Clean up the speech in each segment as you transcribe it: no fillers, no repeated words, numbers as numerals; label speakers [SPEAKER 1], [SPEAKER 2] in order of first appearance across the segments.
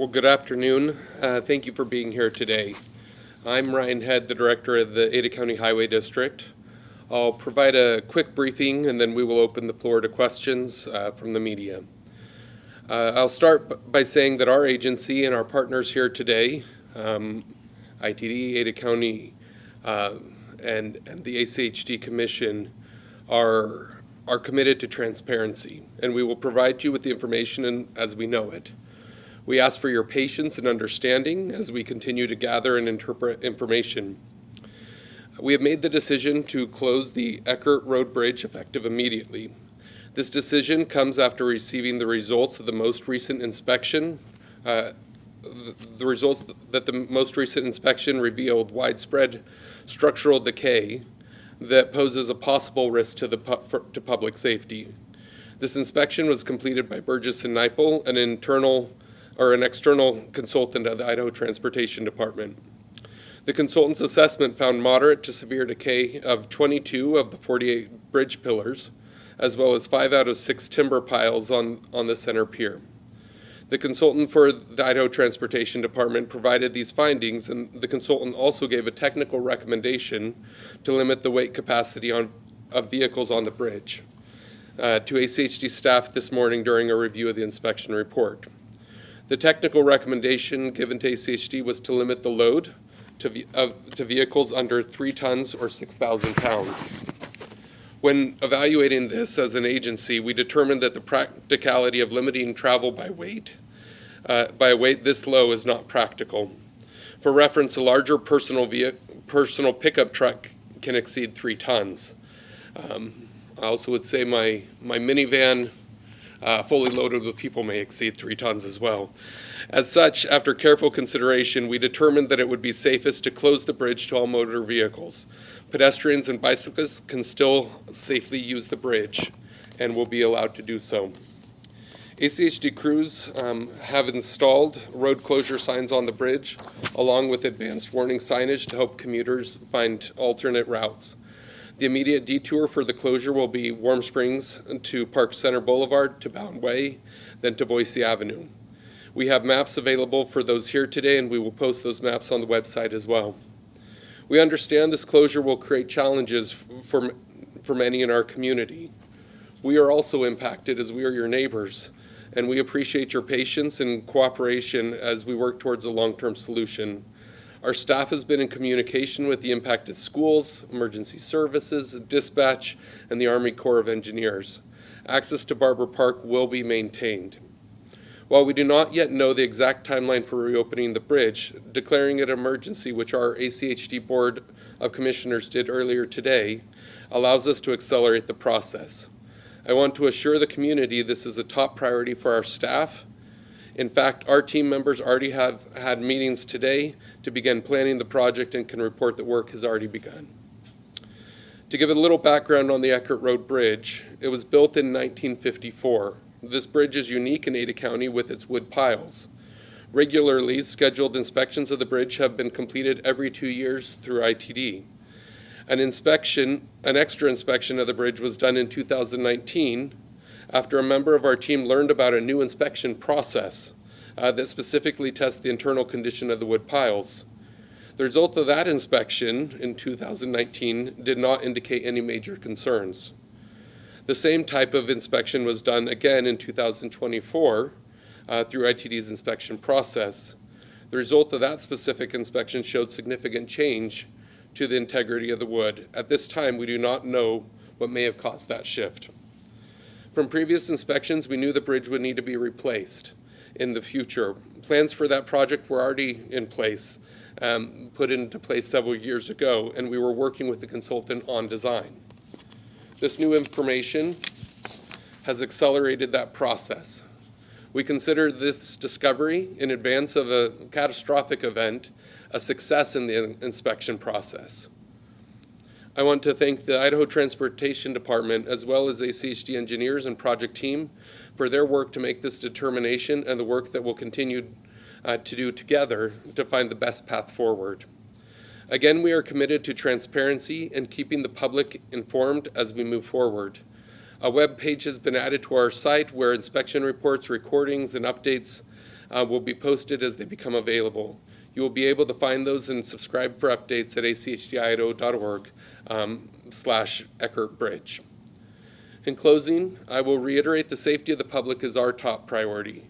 [SPEAKER 1] Well, good afternoon. Thank you for being here today. I'm Ryan Head, the Director of the Ada County Highway District. I'll provide a quick briefing and then we will open the floor to questions from the media. I'll start by saying that our agency and our partners here today, ITD, Ada County, and the ACHD Commission are committed to transparency, and we will provide you with the information as we know it. We ask for your patience and understanding as we continue to gather and interpret information. We have made the decision to close the Eckert Road Bridge effective immediately. This decision comes after receiving the results of the most recent inspection. The results that the most recent inspection revealed widespread structural decay that poses a possible risk to public safety. This inspection was completed by Burgess and Neipel, an external consultant of the Idaho Transportation Department. The consultant's assessment found moderate to severe decay of 22 of the 48 bridge pillars, as well as 5 out of 6 timber piles on the center pier. The consultant for the Idaho Transportation Department provided these findings, and the consultant also gave a technical recommendation to limit the weight capacity of vehicles on the bridge to ACHD staff this morning during a review of the inspection report. The technical recommendation given to ACHD was to limit the load to vehicles under 3 tons or 6,000 pounds. When evaluating this as an agency, we determined that the practicality of limiting travel by weight this low is not practical. For reference, a larger personal pickup truck can exceed 3 tons. I also would say my minivan fully loaded with people may exceed 3 tons as well. As such, after careful consideration, we determined that it would be safest to close the bridge to all motor vehicles. Pedestrians and bicyclists can still safely use the bridge and will be allowed to do so. ACHD crews have installed road closure signs on the bridge, along with advanced warning signage to help commuters find alternate routes. The immediate detour for the closure will be Warm Springs to Park Center Boulevard to Bound Way, then to Boise Avenue. We have maps available for those here today, and we will post those maps on the website as well. We understand this closure will create challenges for many in our community. We are also impacted as we are your neighbors, and we appreciate your patience and cooperation as we work towards a long-term solution. Our staff has been in communication with the impacted schools, emergency services, dispatch, and the Army Corps of Engineers. Access to Barber Park will be maintained. While we do not yet know the exact timeline for reopening the bridge, declaring it an emergency, which our ACHD Board of Commissioners did earlier today, allows us to accelerate the process. I want to assure the community this is a top priority for our staff. In fact, our team members already have had meetings today to begin planning the project and can report that work has already begun. To give a little background on the Eckert Road Bridge, it was built in 1954. This bridge is unique in Ada County with its wood piles. Regularly scheduled inspections of the bridge have been completed every 2 years through ITD. An extra inspection of the bridge was done in 2019 after a member of our team learned about a new inspection process that specifically tests the internal condition of the wood piles. The result of that inspection in 2019 did not indicate any major concerns. The same type of inspection was done again in 2024 through ITD's inspection process. The result of that specific inspection showed significant change to the integrity of the wood. At this time, we do not know what may have caused that shift. From previous inspections, we knew the bridge would need to be replaced in the future. Plans for that project were already in place, put into place several years ago, and we were working with the consultant on design. This new information has accelerated that process. We consider this discovery in advance of a catastrophic event a success in the inspection process. I want to thank the Idaho Transportation Department as well as ACHD engineers and project team for their work to make this determination and the work that we'll continue to do together to find the best path forward. Again, we are committed to transparency and keeping the public informed as we move forward. A web page has been added to our site where inspection reports, recordings, and updates will be posted as they become available. You will be able to find those and subscribe for updates at achdioto.org/Eckert Bridge. In closing, I will reiterate the safety of the public is our top priority.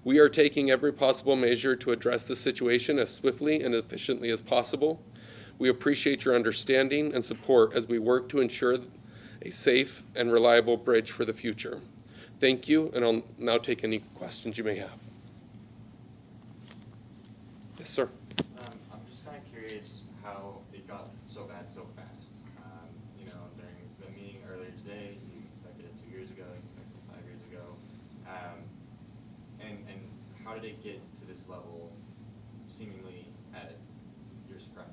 [SPEAKER 1] We are taking every possible measure to address the situation as swiftly and efficiently as possible. We appreciate your understanding and support as we work to ensure a safe and reliable bridge for the future. Thank you, and I'll now take any questions you may have. Yes, sir.
[SPEAKER 2] I'm just kind of curious how it got so bad so fast. During the meeting earlier today, you expected it 2 years ago, you expected it 5 years ago. And how did it get to this level, seemingly at your surprise?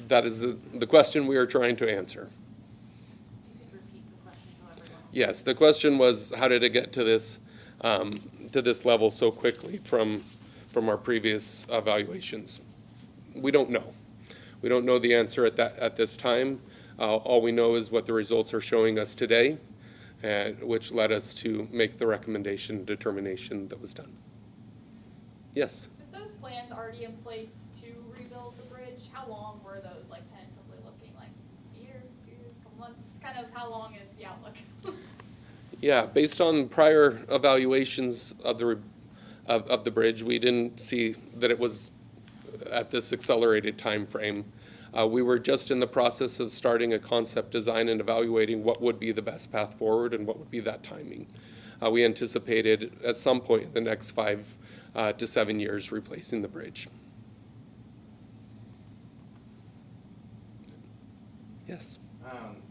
[SPEAKER 1] That is the question we are trying to answer.
[SPEAKER 3] You could repeat the question so everyone.
[SPEAKER 1] Yes, the question was, how did it get to this level so quickly from our previous evaluations? We don't know. We don't know the answer at this time. All we know is what the results are showing us today, which led us to make the determination that was done. Yes?
[SPEAKER 4] With those plans already in place to rebuild the bridge, how long were those, like, tentatively looking? Like a year, 2 years, a couple months? Kind of how long is the outlook?
[SPEAKER 1] Yeah, based on prior evaluations of the bridge, we didn't see that it was at this accelerated time frame. We were just in the process of starting a concept design and evaluating what would be the best path forward and what would be that timing. We anticipated at some point in the next 5 to 7 years replacing the bridge. Yes.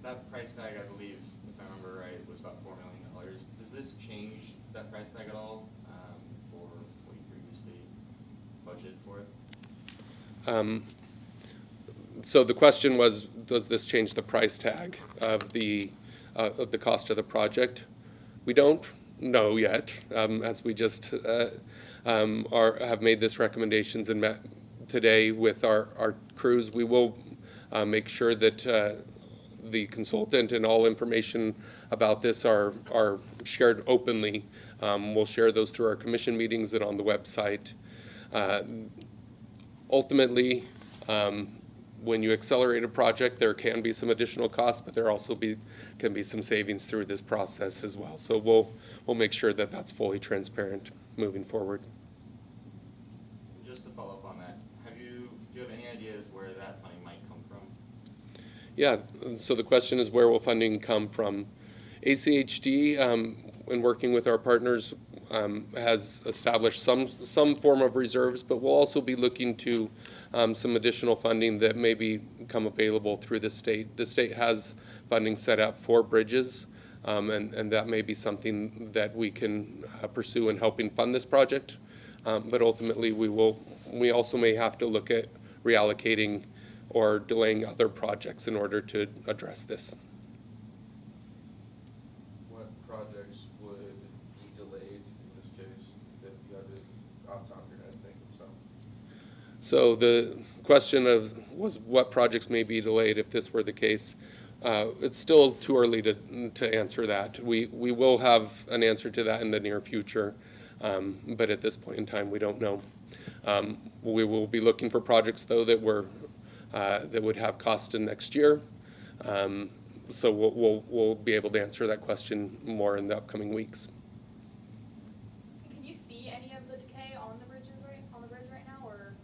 [SPEAKER 2] That price tag, I believe, if I remember right, was about $4 million. Does this change that price tag at all for what you previously budgeted for it?
[SPEAKER 1] So the question was, does this change the price tag of the cost of the project? We don't know yet, as we just have made this recommendations and met today with our crews. We will make sure that the consultant and all information about this are shared openly. We'll share those through our commission meetings and on the website. Ultimately, when you accelerate a project, there can be some additional costs, but there also can be some savings through this process as well. So we'll make sure that that's fully transparent moving forward.
[SPEAKER 2] Just to follow up on that, do you have any ideas where that funding might come from?
[SPEAKER 1] Yeah, so the question is, where will funding come from? ACHD, in working with our partners, has established some form of reserves, but we'll also be looking to some additional funding that may become available through the state. The state has funding set up for bridges, and that may be something that we can pursue in helping fund this project. But ultimately, we also may have to look at reallocating or delaying other projects in order to address this.
[SPEAKER 5] What projects would be delayed in this case, if you had to, off the top of your head, think of some?
[SPEAKER 1] So the question was what projects may be delayed if this were the case. It's still too early to answer that. We will have an answer to that in the near future, but at this point in time, we don't know. We will be looking for projects, though, that would have cost in next year. So we'll be able to answer that question more in the upcoming weeks.
[SPEAKER 4] Can you see any of the decay on the bridge right now, or?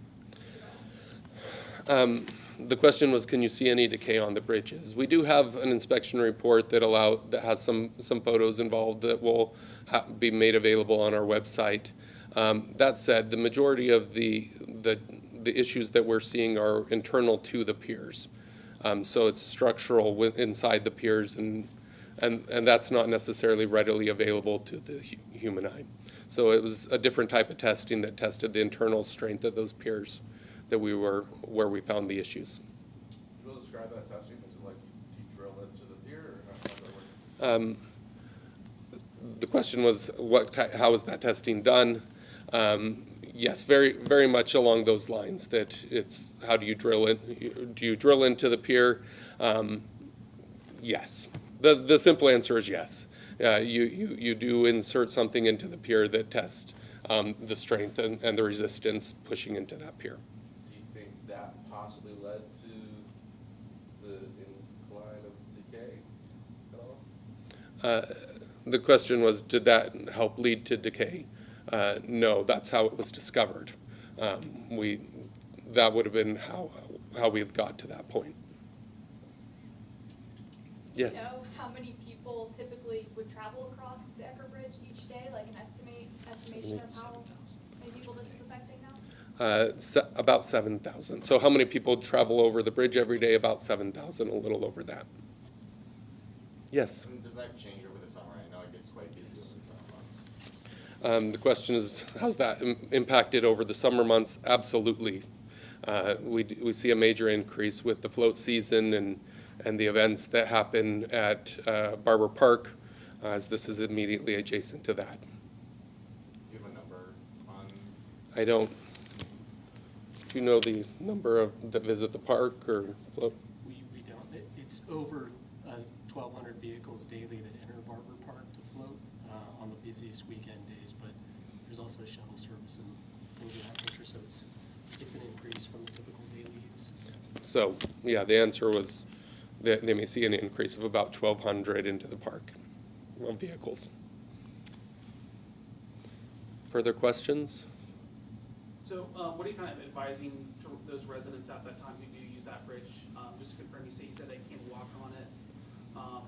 [SPEAKER 1] The question was, can you see any decay on the bridges? We do have an inspection report that has some photos involved that will be made available on our website. That said, the majority of the issues that we're seeing are internal to the piers. So it's structural inside the piers, and that's not necessarily readily available to the human eye. So it was a different type of testing that tested the internal strength of those piers where we found the issues.
[SPEAKER 5] Would you describe that testing? Is it like you drill into the pier, or how does that work?
[SPEAKER 1] The question was, how is that testing done? Yes, very, very much along those lines. That it's how do you drill it? Do you drill into the pier? Yes. The simple answer is yes. you do insert something into the pier that tests the strength and the resistance pushing into that pier.
[SPEAKER 5] Do you think that possibly led to the incline of decay at all?
[SPEAKER 1] The question was, did that help lead to decay? No, that's how it was discovered. That would have been how we got to that point. Yes.
[SPEAKER 4] Do you know how many people typically would travel across the Eckert Bridge each day, like an estimation of how many people this is affecting now?
[SPEAKER 1] About 7,000. So how many people travel over the bridge every day? About 7,000, a little over that. Yes.
[SPEAKER 2] And does that change over the summer? I know it gets quite busy over the summer months.
[SPEAKER 1] The question is, how's that impacted over the summer months? Absolutely. We see a major increase with the float season and the events that happen at Barber Park, as this is immediately adjacent to that.
[SPEAKER 2] Do you have a number on?
[SPEAKER 1] I don't. Do you know the number that visit the park or float?
[SPEAKER 6] We don't. It's over 1,200 vehicles daily that enter Barber Park to float on the busiest weekend days, but there's also a shuttle service and things of that nature, so it's an increase from the typical daily use.
[SPEAKER 1] So, yeah, the answer was that they may see an increase of about 1,200 into the park of vehicles. Further questions?
[SPEAKER 7] So what are you kind of advising to those residents at that time who do use that bridge? Just to confirm, you said they can walk on it,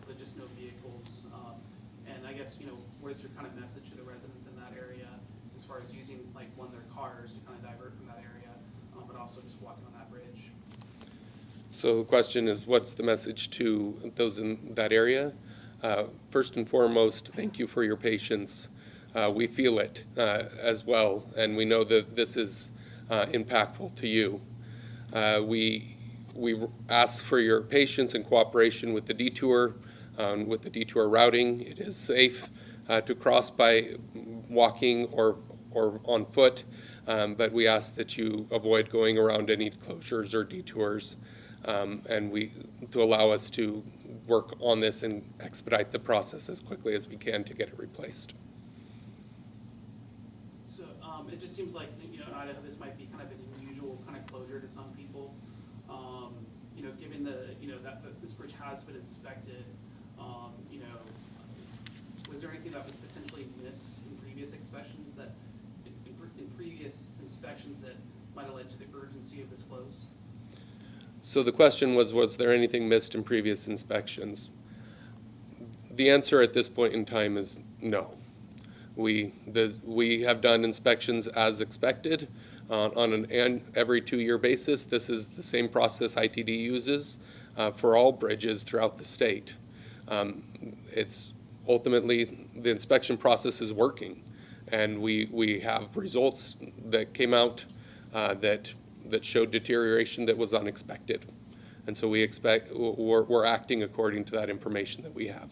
[SPEAKER 7] but just no vehicles. And I guess, what is your kind of message to the residents in that area as far as using like their cars to kind of divert from that area, but also just walking on that bridge?
[SPEAKER 1] So the question is, what's the message to those in that area? First and foremost, thank you for your patience. We feel it as well, and we know that this is impactful to you. We ask for your patience and cooperation with the detour, with the detour routing. It is safe to cross by walking or on foot, but we ask that you avoid going around any closures or detours, and to allow us to work on this and expedite the process as quickly as we can to get it replaced.
[SPEAKER 7] So it just seems like, Idaho, this might be kind of an unusual kind of closure to some people. Given that this bridge has been inspected, was there anything that was potentially missed in previous inspections that might have led to the urgency of this close?
[SPEAKER 1] So the question was there anything missed in previous inspections? The answer at this point in time is no. We have done inspections as expected on an every 2-year basis. This is the same process ITD uses for all bridges throughout the state. It's ultimately, the inspection process is working, and we have results that came out that showed deterioration that was unexpected. And so we're acting according to that information that we have.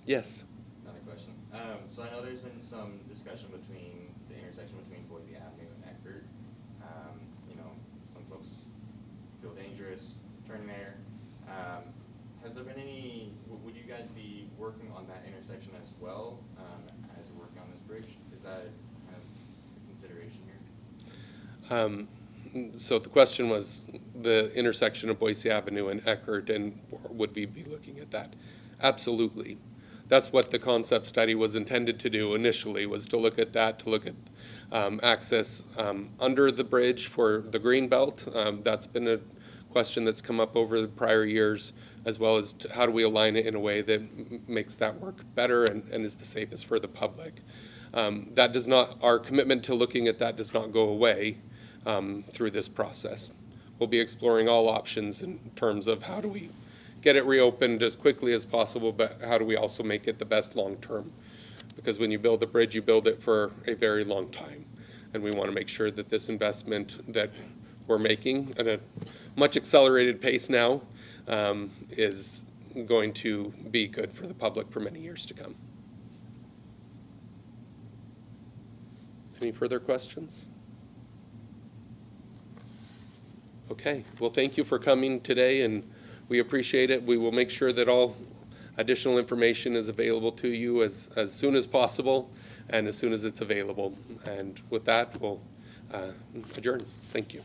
[SPEAKER 1] Yes.
[SPEAKER 2] Another question. So I know there's been some discussion between the intersection between Boise Avenue and Eckert. Some folks feel dangerous turning there. Has there been any, would you guys be working on that intersection as well as you're working on this bridge? Is that kind of a consideration here?
[SPEAKER 1] So the question was the intersection of Boise Avenue and Eckert, and would we be looking at that? Absolutely. That's what the concept study was intended to do initially, was to look at that, to look at access under the bridge for the green belt. That's been a question that's come up over the prior years, as well as how do we align it in a way that makes that work better and is the safest for the public. That does not, our commitment to looking at that does not go away through this process. We'll be exploring all options in terms of how do we get it reopened as quickly as possible, but how do we also make it the best long term? Because when you build a bridge, you build it for a very long time. And we want to make sure that this investment that we're making at a much accelerated pace now is going to be good for the public for many years to come. Any further questions? Okay, well, thank you for coming today, and we appreciate it. We will make sure that all Additional information is available to you as soon as possible and as soon as it's available. And with that, we'll adjourn. Thank you.